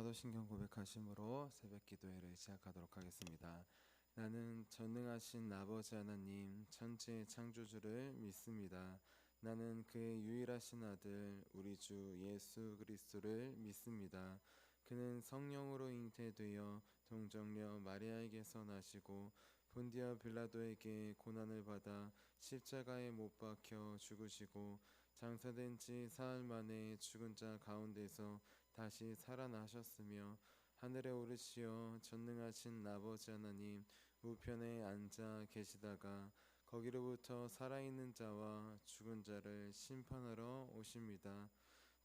사도신경 고백하심으로 새벽 기도회를 시작하도록 하겠습니다. 나는 전능하신 아버지 하나님 천지의 창조주를 믿습니다. 나는 그의 유일하신 아들 우리 주 예수 그리스도를 믿습니다. 그는 성령으로 잉태되어 동정녀 마리아에게서 나시고 본디아 빌라도에게 고난을 받아 십자가에 못 박혀 죽으시고 장사된 지 사흘 만에 죽은 자 가운데서 다시 살아나셨으며 하늘에 오르시어 전능하신 아버지 하나님 우편에 앉아 계시다가 거기로부터 살아있는 자와 죽은 자를 심판하러 오십니다.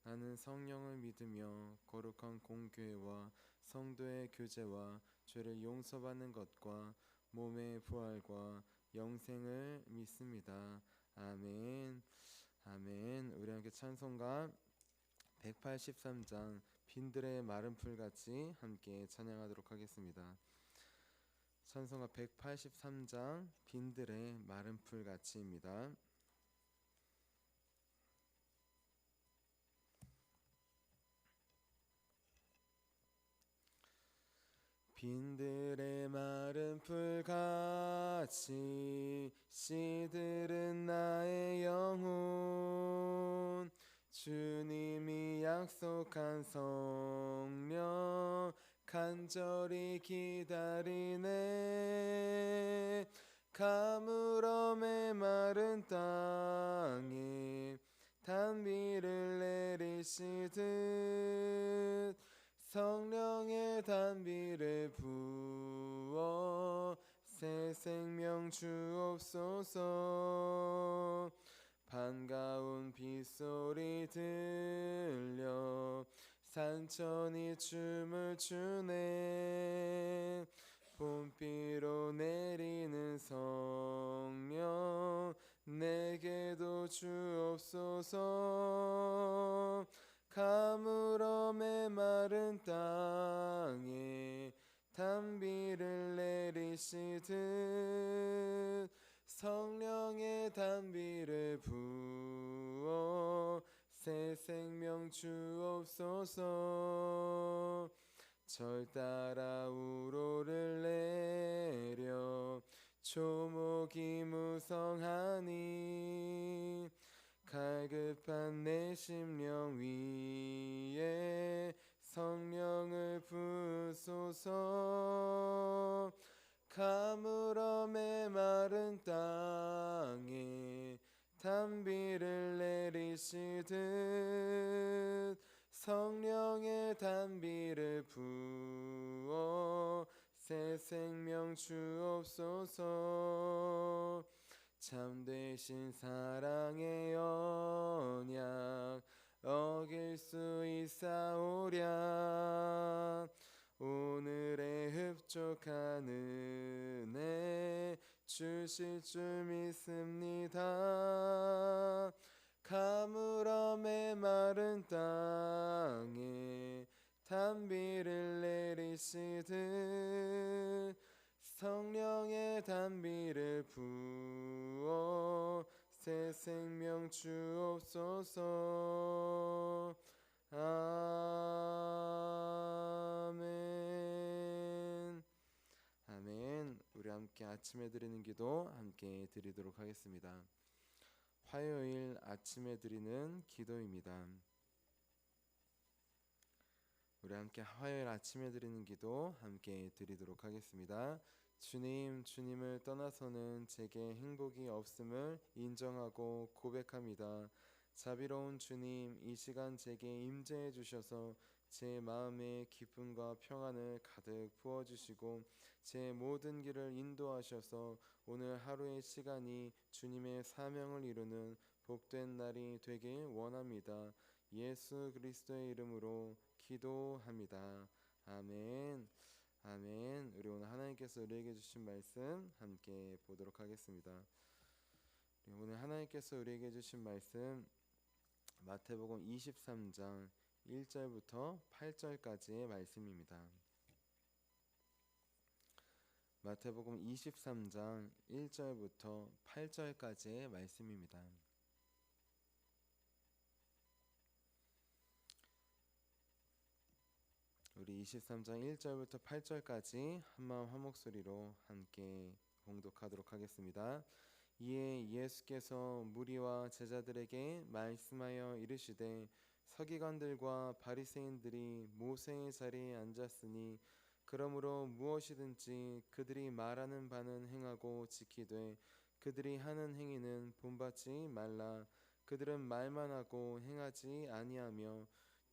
나는 성령을 믿으며 거룩한 공교회와 성도의 교제와 죄를 용서받는 것과 몸의 부활과 영생을 믿습니다. 아멘. 아멘. 우리 함께 찬송가 183장 빈들의 마른 풀같이 함께 찬양하도록 하겠습니다. 찬송가 183장 빈들의 마른 풀같이입니다. 빈들의 마른 풀같이 시들은 나의 영혼 주님이 약속한 성령 간절히 기다리네. 가물어 메마른 땅에 단비를 내리시듯 성령의 단비를 부어 새 생명 주옵소서. 반가운 빗소리 들려 산천이 춤을 추네. 봄비로 내리는 성령 내게도 주옵소서. 가물어 메마른 땅에 단비를 내리시듯 성령의 단비를 부어 새 생명 주옵소서. 절 따라 우로를 내려 초목이 무성하니 갈급한 내 심령 위에 성령을 부으소서. 가물어 메마른 땅에 단비를 내리시듯 성령의 단비를 부어 새 생명 주옵소서. 참되신 사랑의 언약 어길 수 있사오랴. 오늘의 흡족한 은혜 주실 줄 믿습니다. 가물어 메마른 땅에 단비를 내리시듯 성령의 단비를 부어 새 생명 주옵소서. 아멘. 아멘. 우리 함께 아침에 드리는 기도 함께 드리도록 하겠습니다. 화요일 아침에 드리는 기도입니다. 우리 함께 화요일 아침에 드리는 기도 함께 드리도록 하겠습니다. 주님, 주님을 떠나서는 제게 행복이 없음을 인정하고 고백합니다. 자비로운 주님, 이 시간 제게 임재해 주셔서 제 마음에 기쁨과 평안을 가득 부어주시고 제 모든 길을 인도하셔서 오늘 하루의 시간이 주님의 사명을 이루는 복된 날이 되길 원합니다. 예수 그리스도의 이름으로 기도합니다. 아멘. 아멘. 우리 오늘 하나님께서 우리에게 주신 말씀 함께 보도록 하겠습니다. 오늘 하나님께서 우리에게 주신 말씀 마태복음 23장 1절부터 8절까지의 말씀입니다. 마태복음 23장 1절부터 8절까지의 말씀입니다. 우리 23장 1절부터 8절까지 한마음 한목소리로 함께 봉독하도록 하겠습니다. 이에 예수께서 무리와 제자들에게 말씀하여 이르시되 서기관들과 바리새인들이 모세의 자리에 앉았으니 그러므로 무엇이든지 그들이 말하는 바는 행하고 지키되 그들이 하는 행위는 본받지 말라. 그들은 말만 하고 행하지 아니하며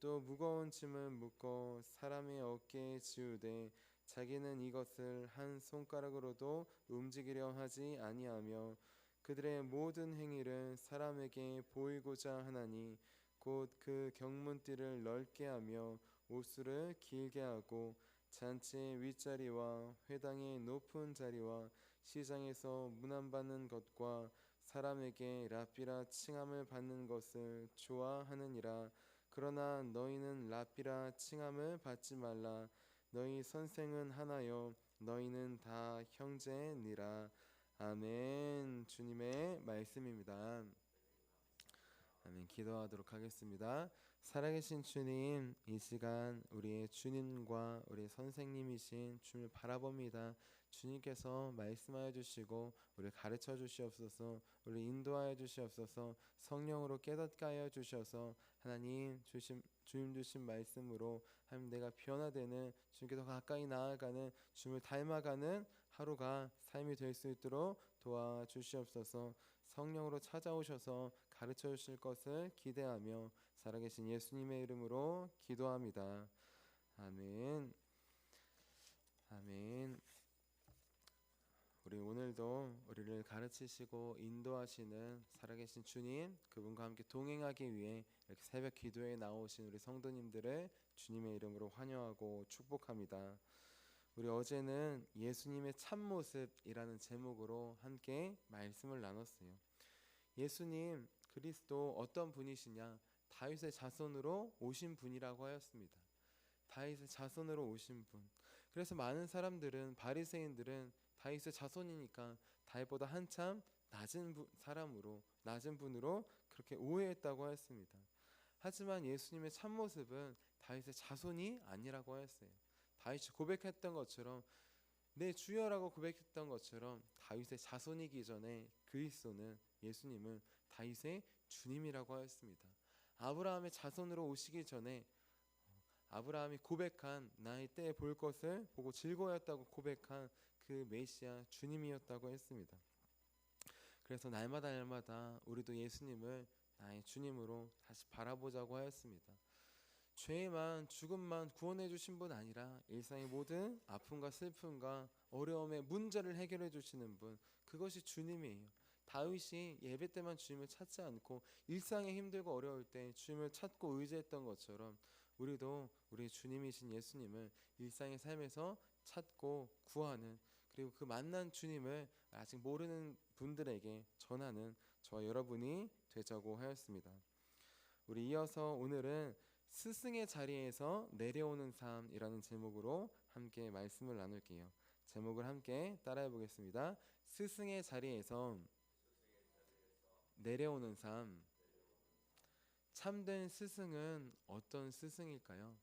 또 무거운 짐을 묶어 사람의 어깨에 지우되 자기는 이것을 한 손가락으로도 움직이려 하지 아니하며 그들의 모든 행위를 사람에게 보이고자 하나니 곧 그 경문띠를 넓게 하며 옷수를 길게 하고 잔치의 윗자리와 회당의 높은 자리와 시장에서 문안받는 것과 사람에게 랍비라 칭함을 받는 것을 좋아하느니라. 그러나 너희는 랍비라 칭함을 받지 말라. 너희 선생은 하나요 너희는 다 형제니라. 아멘. 주님의 말씀입니다. 아멘. 기도하도록 하겠습니다. 살아계신 주님, 이 시간 우리의 주님과 우리의 선생님이신 주님을 바라봅니다. 주님께서 말씀하여 주시고 우리를 가르쳐 주시옵소서. 우리를 인도하여 주시옵소서. 성령으로 깨닫게 하여 주셔서 하나님 주님 주신 말씀으로 하나님 내가 변화되는 주님께 더 가까이 나아가는 주님을 닮아가는 하루가 삶이 될 수 있도록 도와주시옵소서. 성령으로 찾아오셔서 가르쳐 주실 것을 기대하며 살아계신 예수님의 이름으로 기도합니다. 아멘. 아멘. 우리 오늘도 우리를 가르치시고 인도하시는 살아계신 주님, 그분과 함께 동행하기 위해 이렇게 새벽 기도에 나오신 우리 성도님들을 주님의 이름으로 환영하고 축복합니다. 우리 어제는 예수님의 참모습이라는 제목으로 함께 말씀을 나눴어요. 예수님 그리스도 어떤 분이시냐? 다윗의 자손으로 오신 분이라고 하였습니다. 다윗의 자손으로 오신 분. 그래서 많은 사람들은, 바리새인들은 다윗의 자손이니까 다윗보다 한참 낮은 분으로 그렇게 오해했다고 하였습니다. 하지만 예수님의 참모습은 다윗의 자손이 아니라고 하였어요. 다윗이 고백했던 것처럼, 내 주여라고 고백했던 것처럼 다윗의 자손이기 전에 그리스도는, 예수님은 다윗의 주님이라고 하였습니다. 아브라함의 자손으로 오시기 전에 아브라함이 고백한 나의 때에 볼 것을 보고 즐거워했다고 고백한 그 메시아 주님이었다고 했습니다. 그래서 날마다 우리도 예수님을 나의 주님으로 다시 바라보자고 하였습니다. 죄만 죽음만 구원해 주신 분 아니라 일상의 모든 아픔과 슬픔과 어려움의 문제를 해결해 주시는 분, 그것이 주님이에요. 다윗이 예배 때만 주님을 찾지 않고 일상에 힘들고 어려울 때 주님을 찾고 의지했던 것처럼 우리도 우리의 주님이신 예수님을 일상의 삶에서 찾고 구하는, 그리고 그 만난 주님을 아직 모르는 분들에게 전하는 저와 여러분이 되자고 하였습니다. 우리 이어서 오늘은 스승의 자리에서 내려오는 삶이라는 제목으로 함께 말씀을 나눌게요. 제목을 함께 따라해 보겠습니다. 스승의 자리에서 내려오는 삶. 참된 스승은 어떤 스승일까요?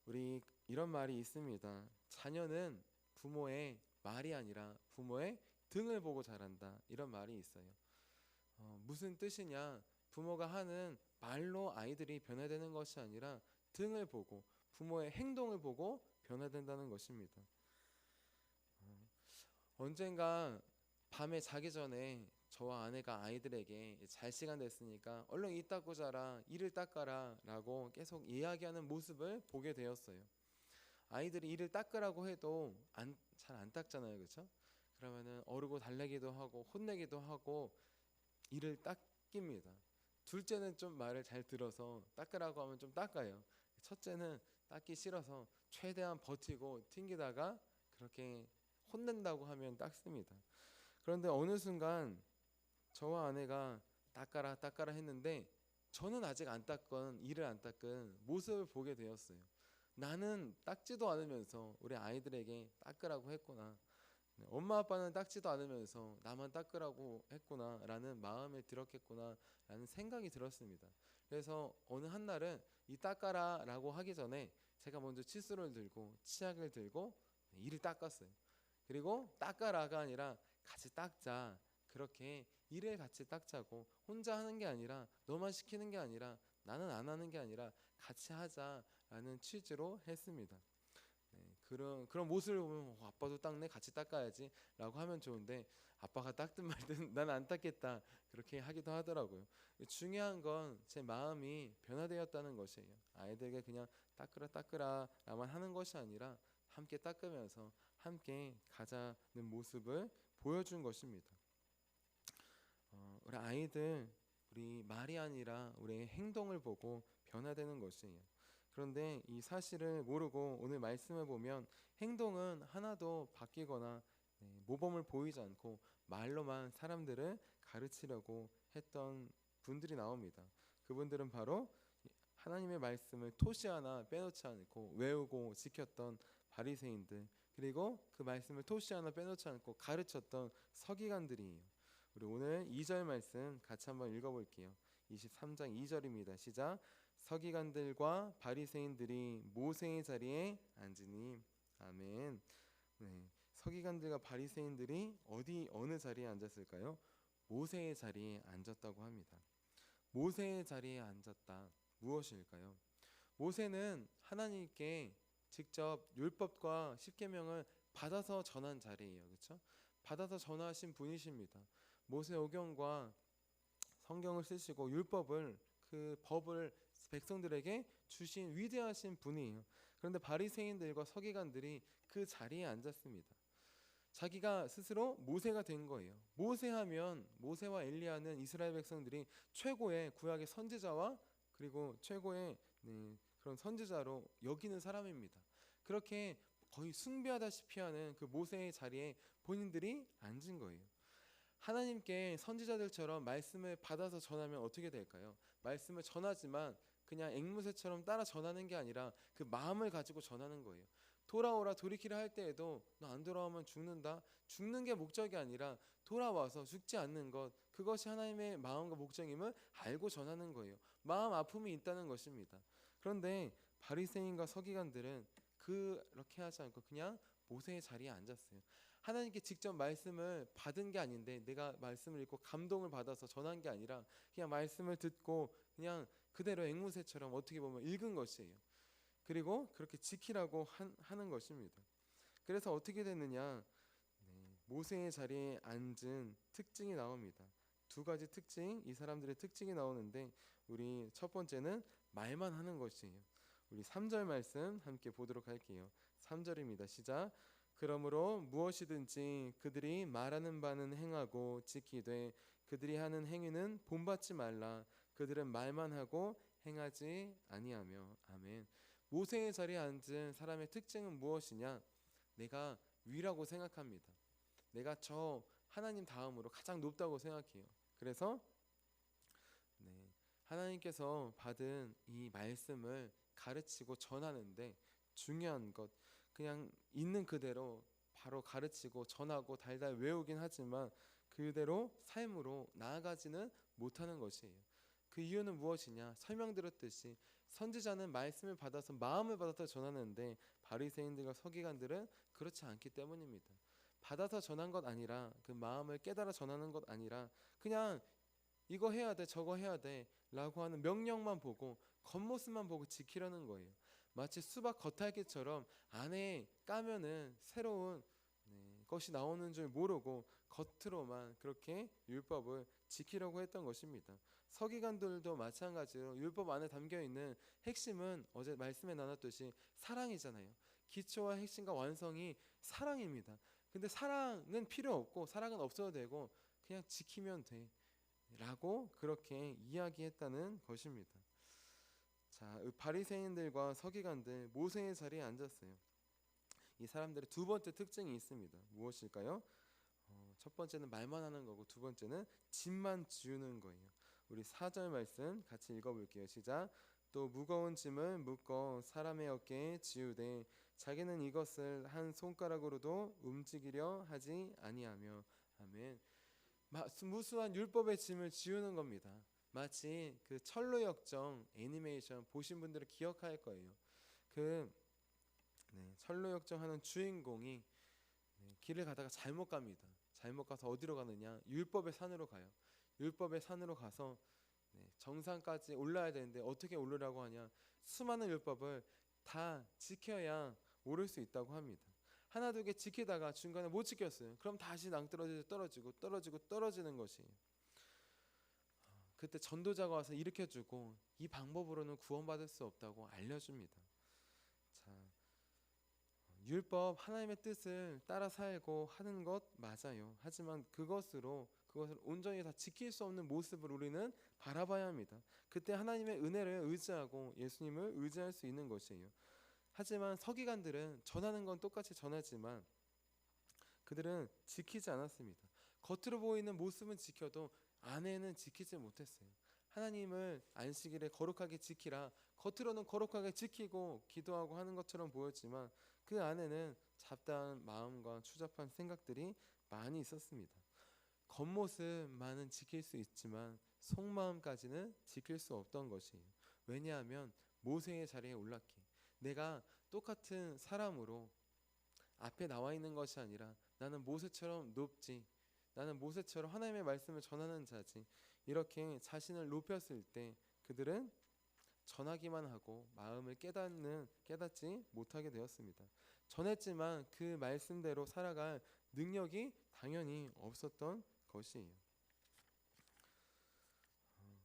우리 이런 말이 있습니다. 자녀는 부모의 말이 아니라 부모의 등을 보고 자란다, 이런 말이 있어요. 무슨 뜻이냐? 부모가 하는 말로 아이들이 변화되는 것이 아니라 등을 보고, 부모의 행동을 보고 변화된다는 것입니다. 언젠가 밤에 자기 전에 저와 아내가 아이들에게 잘 시간 됐으니까 얼른 이 닦고 자라, 이를 닦아라 라고 계속 이야기하는 모습을 보게 되었어요. 아이들이 이를 닦으라고 해도 잘 안 닦잖아요, 그렇죠? 그러면은 어르고 달래기도 하고 혼내기도 하고 이를 닦입니다. 둘째는 좀 말을 잘 들어서 닦으라고 하면 좀 닦아요. 첫째는 닦기 싫어서 최대한 버티고 튕기다가 그렇게 혼낸다고 하면 닦습니다. 그런데 어느 순간 저와 아내가 닦아라 했는데 저는 아직 이를 안 닦은 모습을 보게 되었어요. 나는 닦지도 않으면서 우리 아이들에게 닦으라고 했구나, 엄마 아빠는 닦지도 않으면서 나만 닦으라고 했구나 라는 마음에 들었겠구나 라는 생각이 들었습니다. 그래서 어느 한날은 이 닦아라 라고 하기 전에 제가 먼저 칫솔을 들고 치약을 들고 이를 닦았어요. 그리고 닦아라가 아니라 같이 닦자. 그렇게 일을 같이 닦자고, 혼자 하는 게 아니라, 너만 시키는 게 아니라, 나는 안 하는 게 아니라 같이 하자라는 취지로 했습니다. 네, 그런 모습을 보면 아빠도 닦네, 같이 닦아야지라고 하면 좋은데, 아빠가 닦든 말든 난 안 닦겠다 그렇게 하기도 하더라고요. 중요한 건 제 마음이 변화되었다는 것이에요. 아이들에게 그냥 닦으라 닦으라라만 하는 것이 아니라 함께 닦으면서 함께 가자는 모습을 보여준 것입니다. 우리 아이들, 우리 말이 아니라 우리의 행동을 보고 변화되는 것이에요. 그런데 이 사실을 모르고 오늘 말씀을 보면 행동은 하나도 바뀌거나 모범을 보이지 않고 말로만 사람들을 가르치려고 했던 분들이 나옵니다. 그분들은 바로 하나님의 말씀을 토시 하나 빼놓지 않고 외우고 지켰던 바리새인들, 그리고 그 말씀을 토시 하나 빼놓지 않고 가르쳤던 서기관들이에요. 우리 오늘 2절 말씀 같이 한번 읽어볼게요. 23장 2절입니다. 시작. 서기관들과 바리새인들이 모세의 자리에 앉으니. 아멘. 네, 서기관들과 바리새인들이 어느 자리에 앉았을까요? 모세의 자리에 앉았다고 합니다. 모세의 자리에 앉았다. 무엇일까요? 모세는 하나님께 직접 율법과 십계명을 받아서 전한 자리예요. 그렇죠? 받아서 전하신 분이십니다. 모세오경과 성경을 쓰시고 율법을, 그 법을 백성들에게 주신 위대하신 분이에요. 그런데 바리새인들과 서기관들이 그 자리에 앉았습니다. 자기가 스스로 모세가 된 거예요. 모세하면, 모세와 엘리야는 이스라엘 백성들이 최고의 구약의 선지자와 그리고 최고의 그런 선지자로 여기는 사람입니다. 그렇게 거의 숭배하다시피 하는 그 모세의 자리에 본인들이 앉은 거예요. 하나님께 선지자들처럼 말씀을 받아서 전하면 어떻게 될까요? 말씀을 전하지만 그냥 앵무새처럼 따라 전하는 게 아니라 그 마음을 가지고 전하는 거예요. 돌아오라 돌이키라 할 때에도 너 안 돌아오면 죽는다. 죽는 게 목적이 아니라 돌아와서 죽지 않는 것, 그것이 하나님의 마음과 목적임을 알고 전하는 거예요. 마음 아픔이 있다는 것입니다. 그런데 바리새인과 서기관들은 그렇게 하지 않고 그냥 모세의 자리에 앉았어요. 하나님께 직접 말씀을 받은 게 아닌데, 내가 말씀을 읽고 감동을 받아서 전한 게 아니라 그냥 말씀을 듣고 그냥 그대로 앵무새처럼 어떻게 보면 읽은 것이에요. 그리고 그렇게 지키라고 하는 것입니다. 그래서 어떻게 됐느냐, 모세의 자리에 앉은 특징이 나옵니다. 두 가지 특징, 이 사람들의 특징이 나오는데, 우리 첫 번째는 말만 하는 것이에요. 우리 3절 말씀 함께 보도록 할게요. 3절입니다. 시작. 그러므로 무엇이든지 그들이 말하는 바는 행하고 지키되 그들이 하는 행위는 본받지 말라. 그들은 말만 하고 행하지 아니하며. 아멘. 모세의 자리에 앉은 사람의 특징은 무엇이냐? 내가 위라고 생각합니다. 내가 저 하나님 다음으로 가장 높다고 생각해요. 그래서 하나님께서 받은 이 말씀을 가르치고 전하는데 중요한 것, 그냥 있는 그대로 바로 가르치고 전하고 달달 외우긴 하지만 그대로 삶으로 나아가지는 못하는 것이에요. 그 이유는 무엇이냐? 설명드렸듯이 선지자는 말씀을 받아서 마음을 받아서 전하는데 바리새인들과 서기관들은 그렇지 않기 때문입니다. 받아서 전한 것 아니라, 그 마음을 깨달아 전하는 것 아니라 그냥 이거 해야 돼 저거 해야 돼 라고 하는 명령만 보고 겉모습만 보고 지키려는 거예요. 마치 수박 겉핥기처럼 안에 까면은 새로운 것이 나오는 줄 모르고 겉으로만 그렇게 율법을 지키려고 했던 것입니다. 서기관들도 마찬가지로 율법 안에 담겨있는 핵심은 어제 말씀에 나눴듯이 사랑이잖아요. 기초와 핵심과 완성이 사랑입니다. 근데 사랑은 필요 없고 사랑은 없어도 되고 그냥 지키면 돼 라고 그렇게 이야기했다는 것입니다. 자, 바리새인들과 서기관들 모세의 자리에 앉았어요. 이 사람들의 두 번째 특징이 있습니다. 무엇일까요? 첫 번째는 말만 하는 거고, 두 번째는 짐만 지우는 거예요. 우리 4절 말씀 같이 읽어볼게요. 시작. 또 무거운 짐을 묶어 사람의 어깨에 지우되 자기는 이것을 한 손가락으로도 움직이려 하지 아니하며. 아멘. 무수한 율법의 짐을 지우는 겁니다. 마치 그 철로역정 애니메이션 보신 분들은 기억할 거예요. 그 철로역정하는 주인공이 길을 가다가 잘못 갑니다. 잘못 가서 어디로 가느냐? 율법의 산으로 가요. 율법의 산으로 가서 정상까지 올라야 되는데 어떻게 오르라고 하냐? 수많은 율법을 다 지켜야 오를 수 있다고 합니다. 하나 두 개 지키다가 중간에 못 지켰어요. 그럼 다시 낭떠러지에서 떨어지는 것이에요. 그때 전도자가 와서 일으켜주고 이 방법으로는 구원받을 수 없다고 알려줍니다. 자, 율법 하나님의 뜻을 따라 살고 하는 것 맞아요. 하지만 그것을 온전히 다 지킬 수 없는 모습을 우리는 바라봐야 합니다. 그때 하나님의 은혜를 의지하고 예수님을 의지할 수 있는 것이에요. 하지만 서기관들은 전하는 건 똑같이 전하지만 그들은 지키지 않았습니다. 겉으로 보이는 모습은 지켜도 안에는 지키지 못했어요. 하나님을 안식일에 거룩하게 지키라, 겉으로는 거룩하게 지키고 기도하고 하는 것처럼 보였지만 그 안에는 잡다한 마음과 추잡한 생각들이 많이 있었습니다. 겉모습만은 지킬 수 있지만 속마음까지는 지킬 수 없던 것이에요. 왜냐하면 모세의 자리에 올랐기에 내가 똑같은 사람으로 앞에 나와 있는 것이 아니라 나는 모세처럼 높지, 나는 모세처럼 하나님의 말씀을 전하는 자지, 이렇게 자신을 높였을 때 그들은 전하기만 하고 마음을 깨닫지 못하게 되었습니다. 전했지만 그 말씀대로 살아갈 능력이 당연히 없었던 것이에요.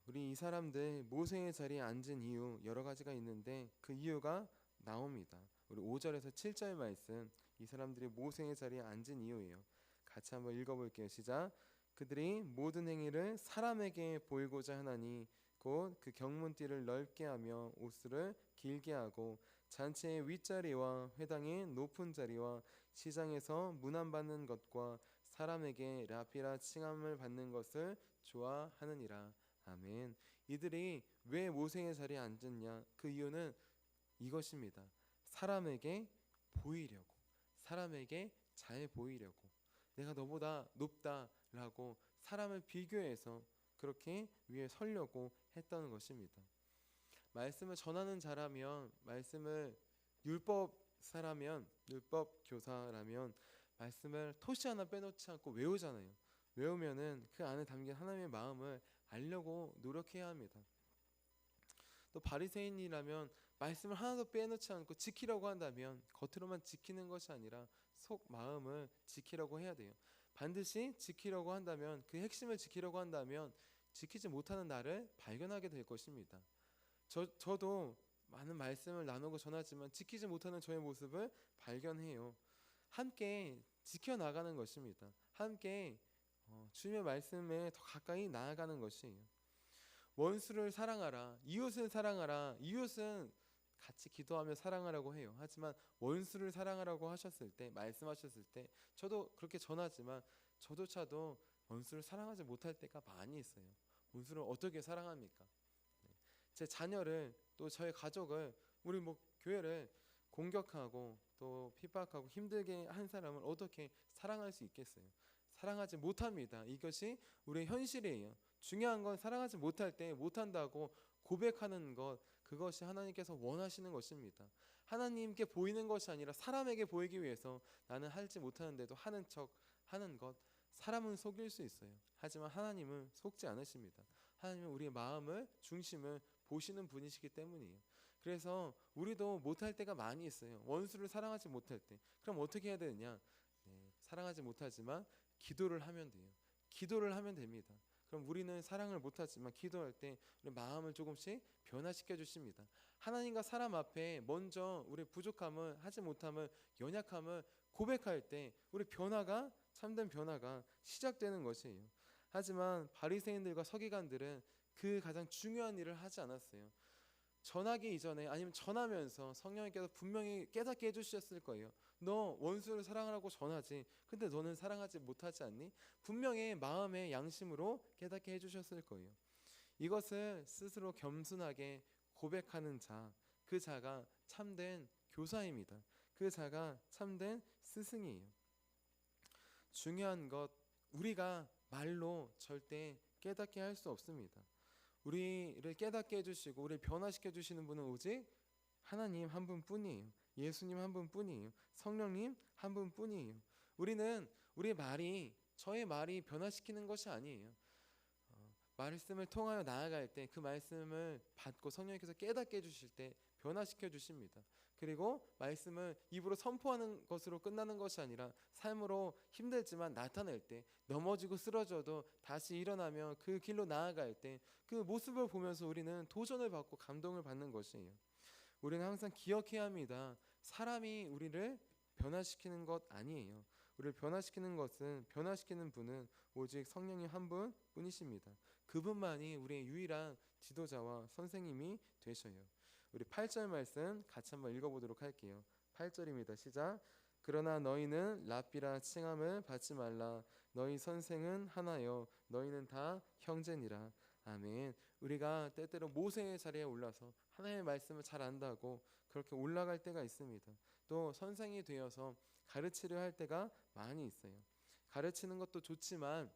우리 이 사람들 모세의 자리에 앉은 이유 여러 가지가 있는데 그 이유가 나옵니다. 우리 5절에서 7절 말씀, 이 사람들이 모세의 자리에 앉은 이유예요. 같이 한번 읽어볼게요. 시작. 그들이 모든 행위를 사람에게 보이고자 하나니 곧 그 경문띠를 넓게 하며 옷수를 길게 하고 잔치의 윗자리와 회당의 높은 자리와 시장에서 문안받는 것과 사람에게 라피라 칭함을 받는 것을 좋아하느니라. 아멘. 이들이 왜 모세의 자리에 앉았냐? 그 이유는 이것입니다. 사람에게 보이려고, 사람에게 잘 보이려고, 내가 너보다 높다라고 사람을 비교해서 그렇게 위에 서려고 했던 것입니다. 말씀을 전하는 자라면, 말씀을 율법사라면, 율법 교사라면 말씀을 토시 하나 빼놓지 않고 외우잖아요. 외우면은 그 안에 담긴 하나님의 마음을 알려고 노력해야 합니다. 또 바리새인이라면 말씀을 하나도 빼놓지 않고 지키려고 한다면 겉으로만 지키는 것이 아니라 속 마음을 지키려고 해야 돼요. 반드시 지키려고 한다면, 그 핵심을 지키려고 한다면 지키지 못하는 나를 발견하게 될 것입니다. 저도 많은 말씀을 나누고 전하지만 지키지 못하는 저의 모습을 발견해요. 함께 지켜나가는 것입니다. 함께 주님의 말씀에 더 가까이 나아가는 것이에요. 원수를 사랑하라, 이웃을 사랑하라. 이웃은 같이 기도하며 사랑하라고 해요. 하지만 원수를 사랑하라고 하셨을 때, 말씀하셨을 때 저도 그렇게 전하지만 저조차도 원수를 사랑하지 못할 때가 많이 있어요. 원수를 어떻게 사랑합니까? 제 자녀를, 또 저의 가족을, 우리 교회를 공격하고 또 핍박하고 힘들게 한 사람을 어떻게 사랑할 수 있겠어요? 사랑하지 못합니다. 이것이 우리의 현실이에요. 중요한 건 사랑하지 못할 때 못한다고 고백하는 것, 그것이 하나님께서 원하시는 것입니다. 하나님께 보이는 것이 아니라 사람에게 보이기 위해서 나는 하지 못하는데도 하는 척 하는 것, 사람은 속일 수 있어요. 하지만 하나님은 속지 않으십니다. 하나님은 우리의 마음을, 중심을 보시는 분이시기 때문이에요. 그래서 우리도 못할 때가 많이 있어요. 원수를 사랑하지 못할 때. 그럼 어떻게 해야 되느냐? 사랑하지 못하지만 기도를 하면 돼요. 기도를 하면 됩니다. 그럼 우리는 사랑을 못하지만 기도할 때 우리 마음을 조금씩 변화시켜 주십니다. 하나님과 사람 앞에 먼저 우리 부족함을, 하지 못함을, 연약함을 고백할 때 우리 변화가, 참된 변화가 시작되는 것이에요. 하지만 바리새인들과 서기관들은 그 가장 중요한 일을 하지 않았어요. 전하기 이전에, 아니면 전하면서 성령님께서 분명히 깨닫게 해주셨을 거예요. 너 원수를 사랑하라고 전하지, 근데 너는 사랑하지 못하지 않니? 분명히 마음의 양심으로 깨닫게 해주셨을 거예요. 이것을 스스로 겸손하게 고백하는 자, 그 자가 참된 교사입니다. 그 자가 참된 스승이에요. 중요한 것, 우리가 말로 절대 깨닫게 할 수 없습니다. 우리를 깨닫게 해주시고 우리를 변화시켜 주시는 분은 오직 하나님 한 분뿐이에요. 예수님 한 분뿐이에요. 성령님 한 분뿐이에요. 우리는 우리의 말이 저의 말이 변화시키는 것이 아니에요. 말씀을 통하여 나아갈 때 그 말씀을 받고 성령님께서 깨닫게 해주실 때 변화시켜 주십니다. 그리고 말씀을 입으로 선포하는 것으로 끝나는 것이 아니라 삶으로 힘들지만 나타낼 때 넘어지고 쓰러져도 다시 일어나며 그 길로 나아갈 때 그 모습을 보면서 우리는 도전을 받고 감동을 받는 것이에요. 우리는 항상 기억해야 합니다. 사람이 우리를 변화시키는 것 아니에요. 우리를 변화시키는 것은 변화시키는 분은 오직 성령님 한 분뿐이십니다. 그분만이 우리의 유일한 지도자와 선생님이 되셔요. 우리 8절 말씀 같이 한번 읽어보도록 할게요. 8절입니다. 시작. 그러나 너희는 랍비라 칭함을 받지 말라. 너희 선생은 하나요. 너희는 다 형제니라. 아멘. 우리가 때때로 모세의 자리에 올라서 하나님의 말씀을 잘 안다고 그렇게 올라갈 때가 있습니다. 또 선생이 되어서 가르치려 할 때가 많이 있어요. 가르치는 것도 좋지만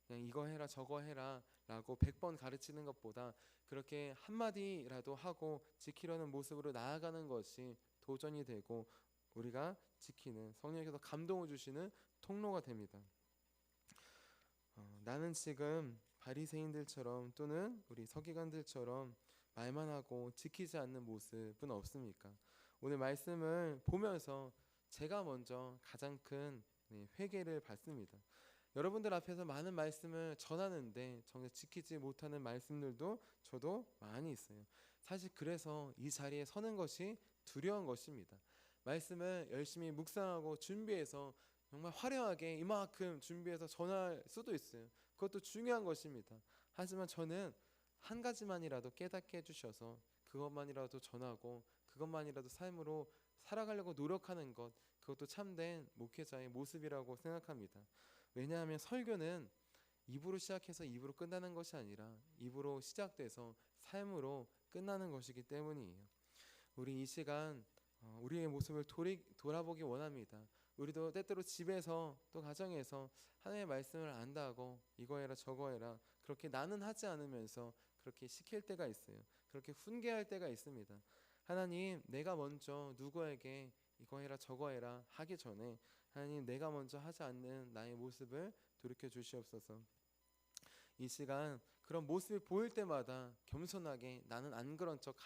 그냥 이거 해라 저거 해라 라고 100번 가르치는 것보다 그렇게 한마디라도 하고 지키려는 모습으로 나아가는 것이 도전이 되고 우리가 지키는 성령께서 감동을 주시는 통로가 됩니다. 나는 지금 바리새인들처럼 또는 우리 서기관들처럼 말만 하고 지키지 않는 모습은 없습니까? 오늘 말씀을 보면서 제가 먼저 가장 큰 회개를 받습니다. 여러분들 앞에서 많은 말씀을 전하는데 정작 지키지 못하는 말씀들도 저도 많이 있어요. 사실 그래서 이 자리에 서는 것이 두려운 것입니다. 말씀을 열심히 묵상하고 준비해서 정말 화려하게 이만큼 준비해서 전할 수도 있어요. 그것도 중요한 것입니다. 하지만 저는 한 가지만이라도 깨닫게 해주셔서 그것만이라도 전하고 그것만이라도 삶으로 살아가려고 노력하는 것, 그것도 참된 목회자의 모습이라고 생각합니다. 왜냐하면 설교는 입으로 시작해서 입으로 끝나는 것이 아니라 입으로 시작돼서 삶으로 끝나는 것이기 때문이에요. 우리 이 시간 우리의 모습을 돌아보기 원합니다. 우리도 때때로 집에서 또 가정에서 하나님의 말씀을 안다고 이거 해라 저거 해라 그렇게 나는 하지 않으면서 그렇게 시킬 때가 있어요. 그렇게 훈계할 때가 있습니다. 하나님, 내가 먼저 누구에게 이거 해라 저거 해라 하기 전에 하나님, 내가 먼저 하지 않는 나의 모습을 돌이켜 주시옵소서. 이 시간 그런 모습이 보일 때마다 겸손하게 나는 안 그런 척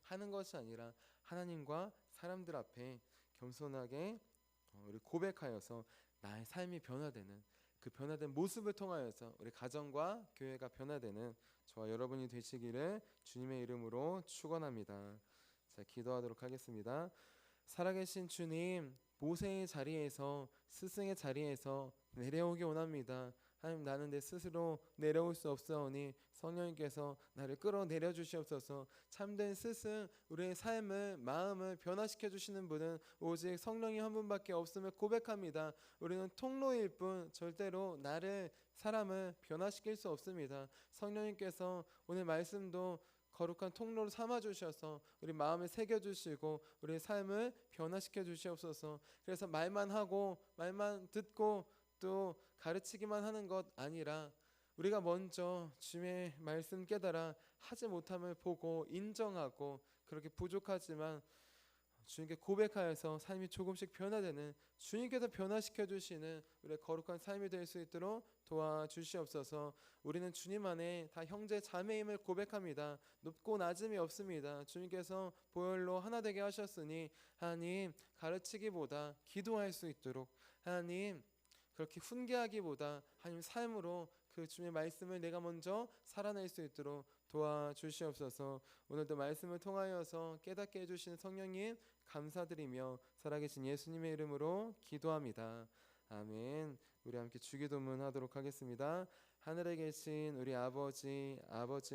하는 것이 아니라 하나님과 사람들 앞에 겸손하게 우리 고백하여서 나의 삶이 변화되는 그 변화된 모습을 통하여서 우리 가정과 교회가 변화되는 저와 여러분이 되시기를 주님의 이름으로 축원합니다. 자, 기도하도록 하겠습니다. 살아계신 주님, 모세의 자리에서 스승의 자리에서 내려오기 원합니다. 하나님, 나는 내 스스로 내려올 수 없사오니 성령님께서 나를 끌어내려 주시옵소서. 참된 스승, 우리의 삶을 마음을 변화시켜 주시는 분은 오직 성령님 한 분밖에 없음을 고백합니다. 우리는 통로일 뿐 절대로 사람을 변화시킬 수 없습니다. 성령님께서 오늘 말씀도 거룩한 통로를 삼아 주셔서 우리 마음에 새겨 주시고 우리의 삶을 변화시켜 주시옵소서. 그래서 말만 하고 말만 듣고 또 가르치기만 하는 것 아니라 우리가 먼저 주님의 말씀 깨달아 하지 못함을 보고 인정하고 그렇게 부족하지만 주님께 고백하여서 삶이 조금씩 변화되는 주님께서 변화시켜 주시는 우리의 거룩한 삶이 될 수 있도록 도와주시옵소서. 우리는 주님 안에 다 형제 자매임을 고백합니다. 높고 낮음이 없습니다. 주님께서 보혈로 하나 되게 하셨으니 하나님, 가르치기보다 기도할 수 있도록 하나님, 그렇게 훈계하기보다 하나님 삶으로 그 주님의 말씀을 내가 먼저 살아낼 수 있도록 도와주시옵소서. 오늘도 말씀을 통하여서 깨닫게 해주신 성령님 감사드리며 살아계신 예수님의 이름으로 기도합니다. 아멘. 우리 함께 주기도문 하도록 하겠습니다. 하늘에 계신 우리 아버지의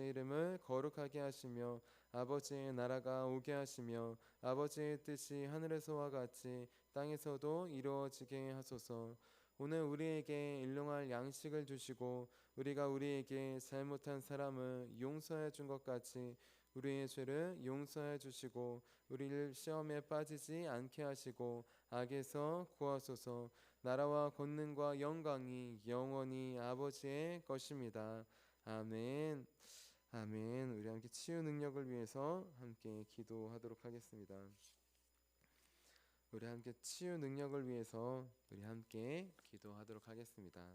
이름을 거룩하게 하시며 아버지의 나라가 오게 하시며 아버지의 뜻이 하늘에서와 같이 땅에서도 이루어지게 하소서. 오늘 우리에게 일용할 양식을 주시고 우리가 우리에게 잘못한 사람을 용서해 준 것 같이 우리의 죄를 용서해 주시고 우리를 시험에 빠지지 않게 하시고 악에서 구하소서. 나라와 권능과 영광이 영원히 아버지의 것입니다. 아멘. 아멘. 우리 함께 치유 능력을 위해서 함께 기도하도록 하겠습니다. 우리 함께 치유 능력을 위해서 우리 함께 기도하도록 하겠습니다.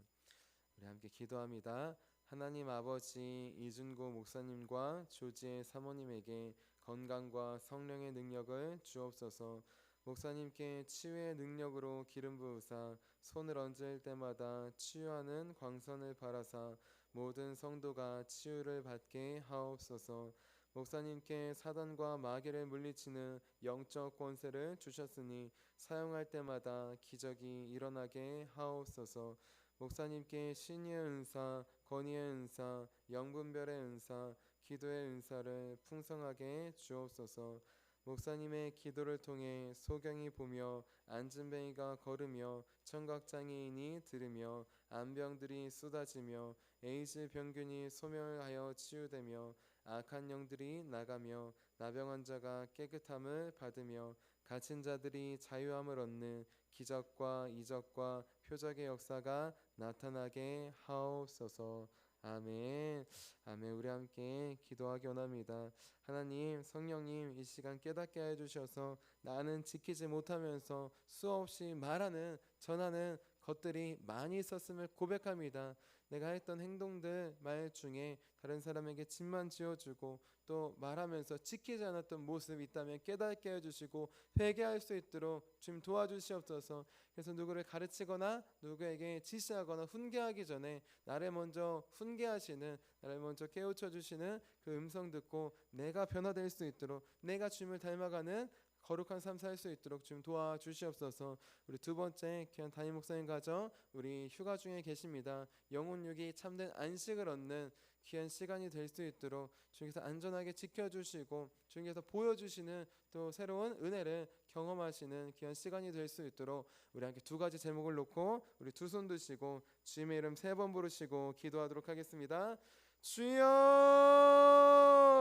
우리 함께 기도합니다. 하나님 아버지, 이준고 목사님과 조지의 사모님에게 건강과 성령의 능력을 주옵소서. 목사님께 치유의 능력으로 기름 부으사 손을 얹을 때마다 치유하는 광선을 바라사 모든 성도가 치유를 받게 하옵소서. 목사님께 사단과 마귀를 물리치는 영적 권세를 주셨으니 사용할 때마다 기적이 일어나게 하옵소서. 목사님께 신의의 은사, 권위의 은사, 영분별의 은사, 기도의 은사를 풍성하게 주옵소서. 목사님의 기도를 통해 소경이 보며 안진뱅이가 걸으며 청각장애인이 들으며 안병들이 쏟아지며 에이즈 병균이 소멸하여 치유되며 악한 영들이 나가며 나병 환자가 깨끗함을 받으며 갇힌 자들이 자유함을 얻는 기적과 이적과 표적의 역사가 나타나게 하옵소서. 아멘. 아멘. 우리 함께 기도하기 원합니다. 하나님, 성령님, 이 시간 깨닫게 해주셔서 나는 지키지 못하면서 수없이 말하는, 전하는 것들이 많이 있었음을 고백합니다. 내가 했던 행동들, 말 중에 다른 사람에게 짐만 지어주고 또 말하면서 지키지 않았던 모습이 있다면 깨닫게 해주시고 회개할 수 있도록 주님 도와주시옵소서. 그래서 누구를 가르치거나 누구에게 지시하거나 훈계하기 전에 나를 먼저 훈계하시는, 나를 먼저 깨우쳐 주시는 그 음성 듣고 내가 변화될 수 있도록, 내가 주님을 닮아가는 거룩한 삶 살 수 있도록 좀 도와주시옵소서. 우리 두 번째 귀한 담임 목사님 가정, 우리 휴가 중에 계십니다. 영혼육이 참된 안식을 얻는 귀한 시간이 될 수 있도록 주님께서 안전하게 지켜주시고 주님께서 보여주시는 또 새로운 은혜를 경험하시는 귀한 시간이 될 수 있도록 우리 함께 두 가지 제목을 놓고 우리 두 손 드시고 주님의 이름 3번 부르시고 기도하도록 하겠습니다. 주여!